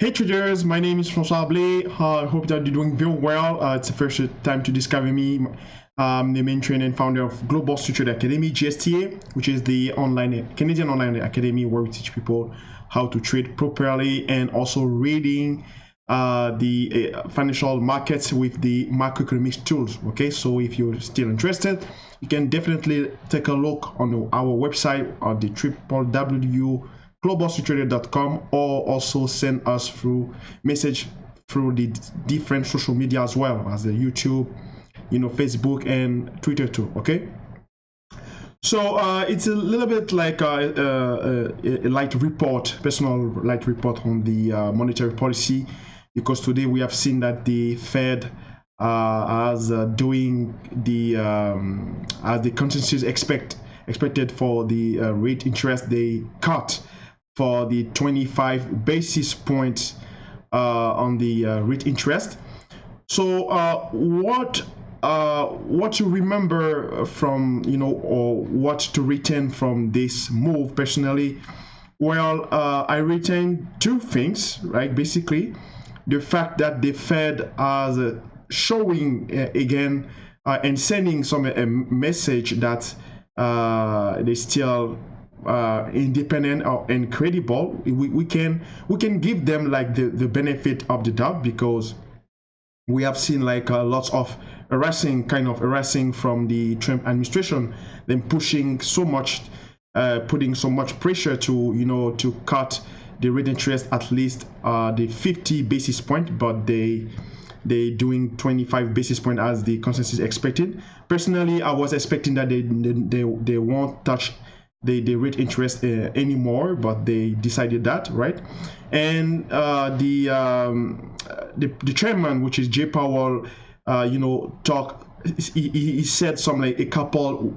Hey traders, my name is François. I hope that you're doing very well. It's the first time to discover me. I'm the main trainer and founder of Global Street Trader Academie, GSTA, which is the Canadian online academy where we teach people how to trade properly and also reading the financial markets with the macroeconomics tools. Okay, so if you're still interested, you can definitely take a look on our website at the www.globalstreettrader.com, or also send us through message through the different social media as well as the YouTube, Facebook and Twitter too. Okay, so it's a little bit like a light report, personal light report on the monetary policy, because today we have seen that the Fed as doing the as the consensus expected for the rate interest they cut for the 25 basis points on the rate interest. So what to remember from, or what to retain from this move personally? Well, I retain two things, right? Basically, the fact that the Fed is showing again and sending some message that they still independent and credible. We can give them like the benefit of the doubt, because we have seen like lots of harassing from the Trump administration, them pushing so much, putting so much pressure to to cut the rate interest at least the 50 basis point, but they doing 25 basis point as the consensus expected. Personally, I was expecting that they won't touch the rate interest anymore, but they decided that, right? And the chairman, which is Jay Powell, he said some like a couple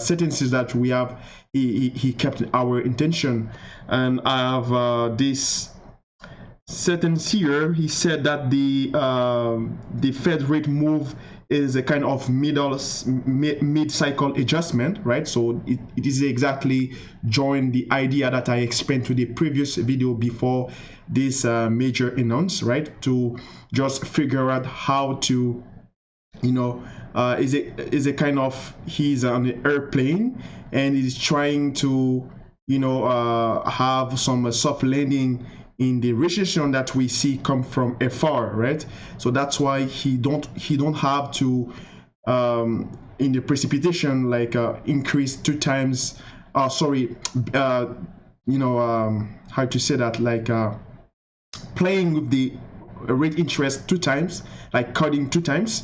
sentences that we have. He kept our intention, and I have this sentence here. He said that the Fed rate move is a kind of mid-cycle adjustment, right? So it is exactly join the idea that I explained to the previous video before this major announce, right? To just figure out how to, is a kind of, he's on an airplane and he's trying to, have some soft landing in the recession that we see come from afar, right? So that's why he don't have to in the precipitation like increase two times. How to say that, like playing with the rate interest two times, like cutting two times,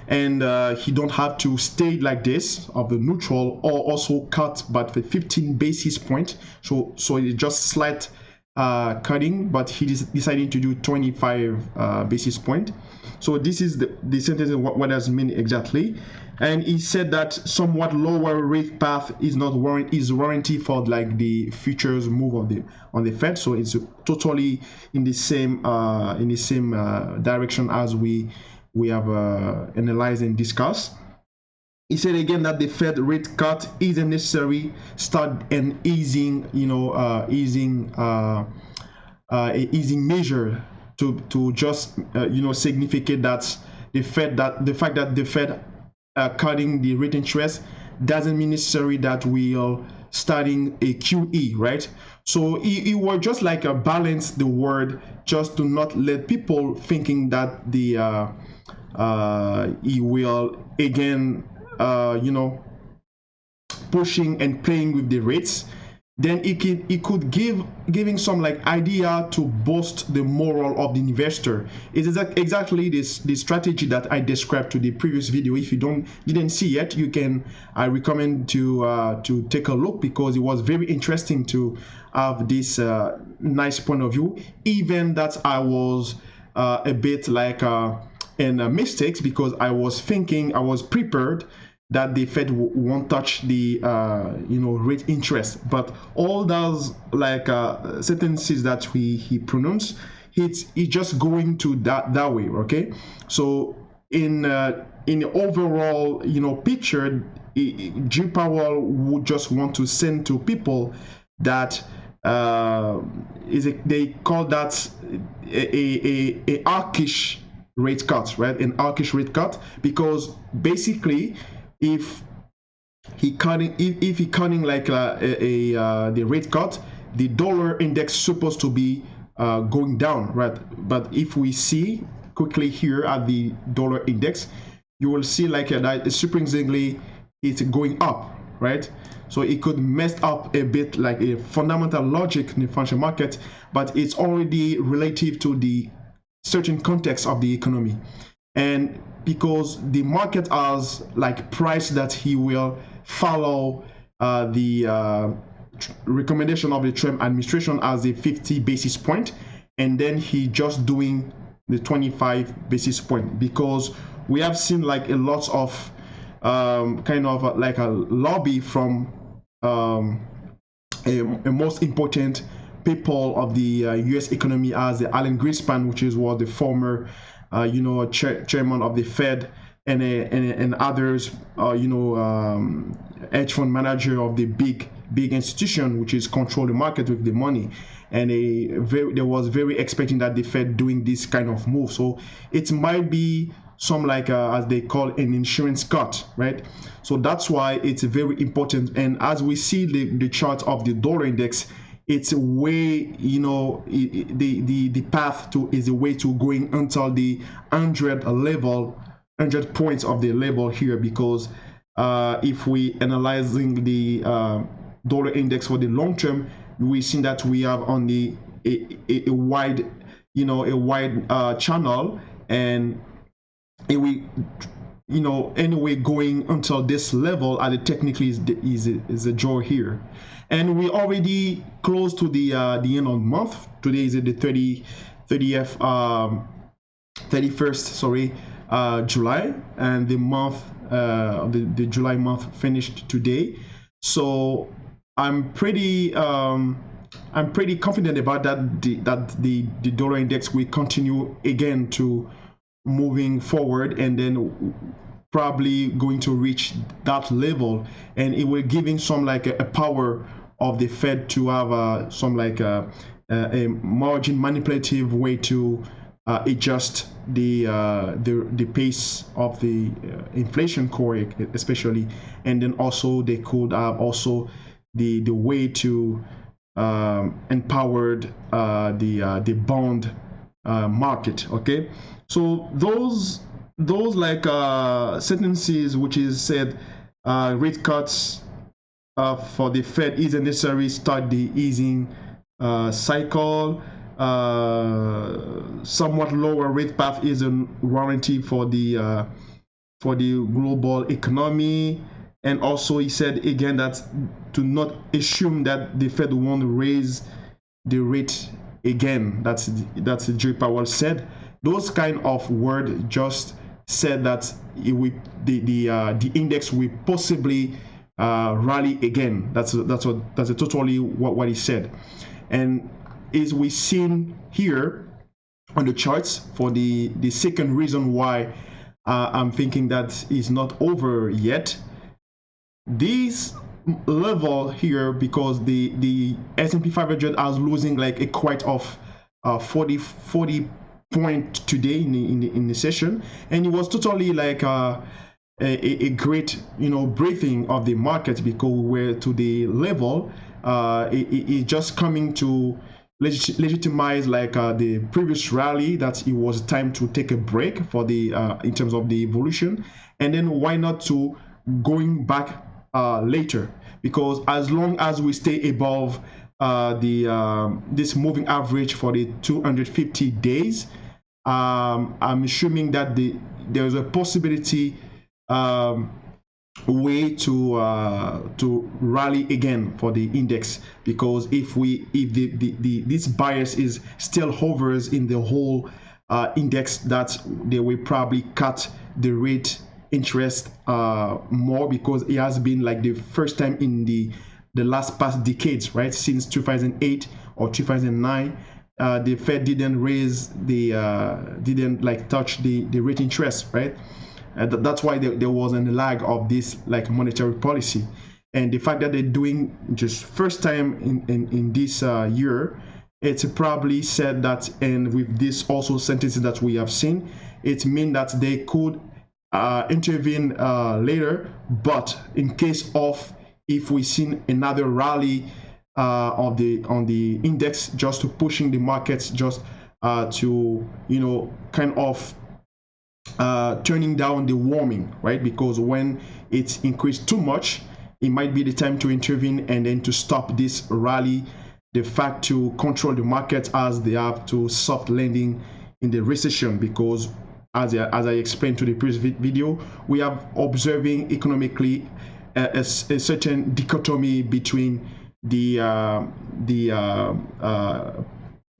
and he don't have to stay like this of the neutral, or also cut but the 15 basis point. So it just slight cutting, but he deciding to do 25 basis point. So this is the sentence, what does it mean exactly? And he said that somewhat lower rate path is not warranty for like the futures move on the Fed. So it's totally in the same direction as we have analyzed and discussed. He said again that the Fed rate cut is a necessary start and easing measure to just significate that the fact that the Fed cutting the rate interest doesn't mean necessarily that we are starting a QE, right? So he will just like balance the word, just to not let people thinking that the he will again pushing and playing with the rates. Then it could giving some like idea to boost the morale of the investor. It is exactly the strategy that I described to the previous video. If you didn't see yet, I recommend to take a look, because it was very interesting to have this nice point of view. Even that I was a bit like in mistakes, because I was prepared that the Fed won't touch the rate interest, but all those like sentences that he pronounced, it's just going to that way. Okay, so in the overall picture, G Powell would just want to send to people that they call that a hawkish rate cut, right? An hawkish rate cut, because basically, if he cutting like the rate cut, the dollar index supposed to be going down, right? But if we see quickly here at the dollar index, you will see like that surprisingly it's going up, right? So it could mess up a bit like a fundamental logic in the financial market, but it's already relative to the certain context of the economy. And because the market has like priced that he will follow the recommendation of the Trump administration as a 50 basis point, and then he just doing the 25 basis point, because we have seen like a lot of kind of like a lobby from a most important people of the U.S. economy, as the Alan Greenspan, which was the former chairman of the Fed, and others, hedge fund manager of the big institution, which is control the market with the money. And there was very expecting that the Fed doing this kind of move. So it might be some like as they call an insurance cut, right? So that's why it's very important. And as we see the chart of the dollar index, it's a way, the path to is a way to going until the 100 points of the level here, because if we analyzing the dollar index for the long term, we see that we have only a wide channel, and we anyway going until this level at the technically is a draw here. And we already close to the end of the month. Today is the 31st July, and the month the July month finished today. So I'm pretty confident about that the dollar index will continue again to moving forward, and then probably going to reach that level, and it will giving some like a power of the Fed to have some like a margin manipulative way to adjust the pace of the inflation core especially, and then also they could have also the way to empowered the bond market. Okay, so those like sentences which is said rate cuts for the Fed isn't necessary start the easing cycle. Somewhat lower rate path isn't warranty for the global economy. And also he said again that to not assume that the Fed won't raise the rate again. That's Jerry Powell said. Those kind of words just said that the index will possibly rally again. That's totally what he said. And is we seen here on the charts for the second reason why I'm thinking that is not over yet. This level here, because the S&P 500 is losing like a quite of 40 point today in the session, and it was totally like a great breathing of the market, because we're to the level it just coming to legitimize like the previous rally, that it was time to take a break for the in terms of the evolution, and then why not to going back later, because as long as we stay above this moving average for the 250 days, I'm assuming that there's a possibility way to rally again for the index, because if this bias is still hovers in the whole index, that they will probably cut the rate interest more, because it has been like the first time in the last past decades, right, since 2008 or 2009, the Fed didn't raise didn't like touch the rate interest, right? That's why there was a lag of this like monetary policy. and the fact that they're doing just first time in this year, it's probably said that, and with this also sentences that we have seen, it means that they could intervene later, but in case of if we seen another rally on the index, just to pushing the markets, just to kind of turning down the warming, right? Because when it's increased too much, it might be the time to intervene and then to stop this rally, the fact to control the market as they have to soft landing in the recession. Because as I explained to the previous video, we are observing economically a certain dichotomy between the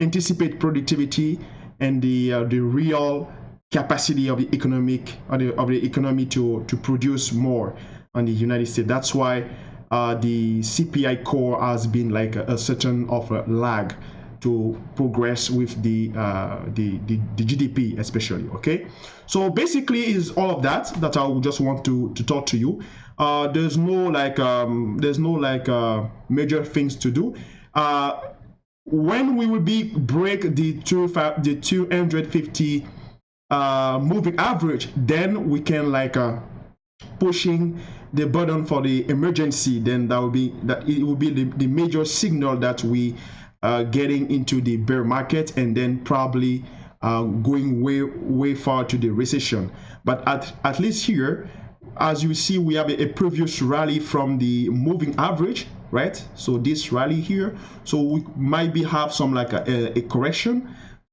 anticipate productivity and the real capacity of the economy to produce more on the United States. That's why the CPI core has been like a certain of a lag to progress with the GDP especially. Okay, so basically is all of that I would just want to talk to you. There's no major things to do. When we will break the 250 moving average, then we can pushing the button for the emergency. Then it will be the major signal that we getting into the bear market, and then probably going way far to the recession. But at least here, as you see, we have a previous rally from the moving average, right? So this rally here, so we might have some a correction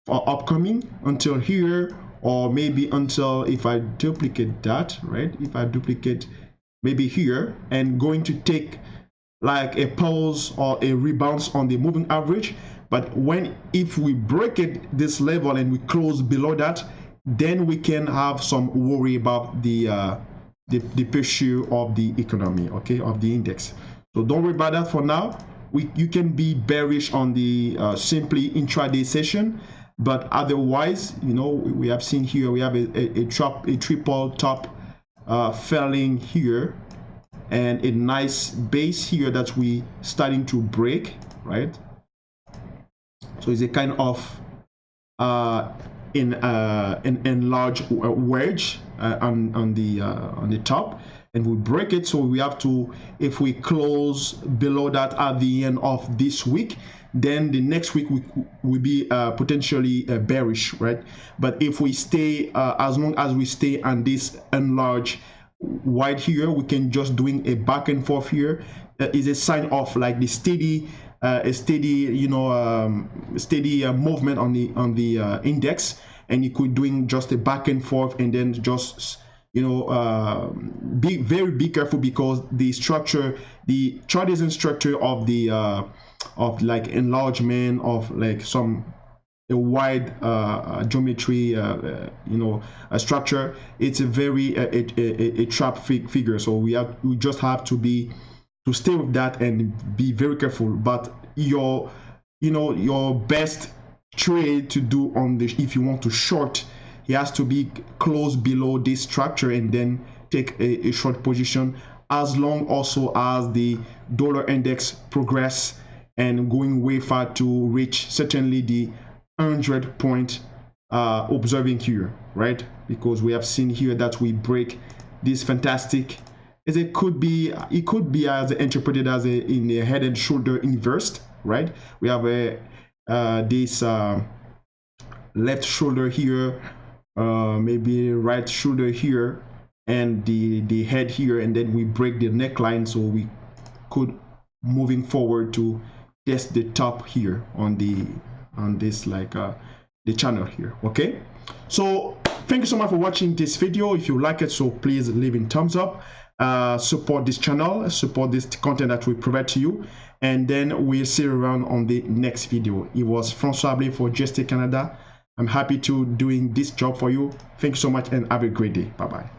upcoming until here, or maybe until, if I duplicate that, right? If I duplicate maybe here, and going to take like a pause or a rebound on the moving average. But if we break this level and we close below that, then we can have some worry about the pursuit of the economy, okay, of the index. So don't worry about that for now. You can be bearish on the simply intraday session, but otherwise, we have seen here, we have a triple top felling here, and a nice base here that we starting to break, right? So it's a kind of enlarged wedge on the top, and we break it. So we have to, if we close below that at the end of this week, then the next week will be potentially bearish, right? But if we stay, as long as we stay on this enlarged wide here, we can just doing a back and forth here. Is a sign of like the steady movement on the index, and you could doing just a back and forth, and then just be careful, because the structure, the Chartesian structure of the of like enlargement of like a wide geometry, a structure, it's a very a trap figure. So we just have to stay with that and be very careful. But your best trade to do on this, if you want to short, it has to be close below this structure and then take a short position, as long also as the dollar index progress and going way far to reach certainly the 100 point observing here, right? Because we have seen here that we break this fantastic, it could be as interpreted as in a head and shoulder inverse, right? We have this left shoulder here, maybe right shoulder here, and the head here, and then we break the neckline, so we could moving forward to test the top here on this the channel here. Okay, so thank you so much for watching this video. If you like it, so please leave a thumbs up, support this channel, support this content that we provide to you, and then we'll see you around on the next video. It was François for GSTA Canada. I'm happy to doing this job for you. Thank you so much, and have a great day. Bye bye.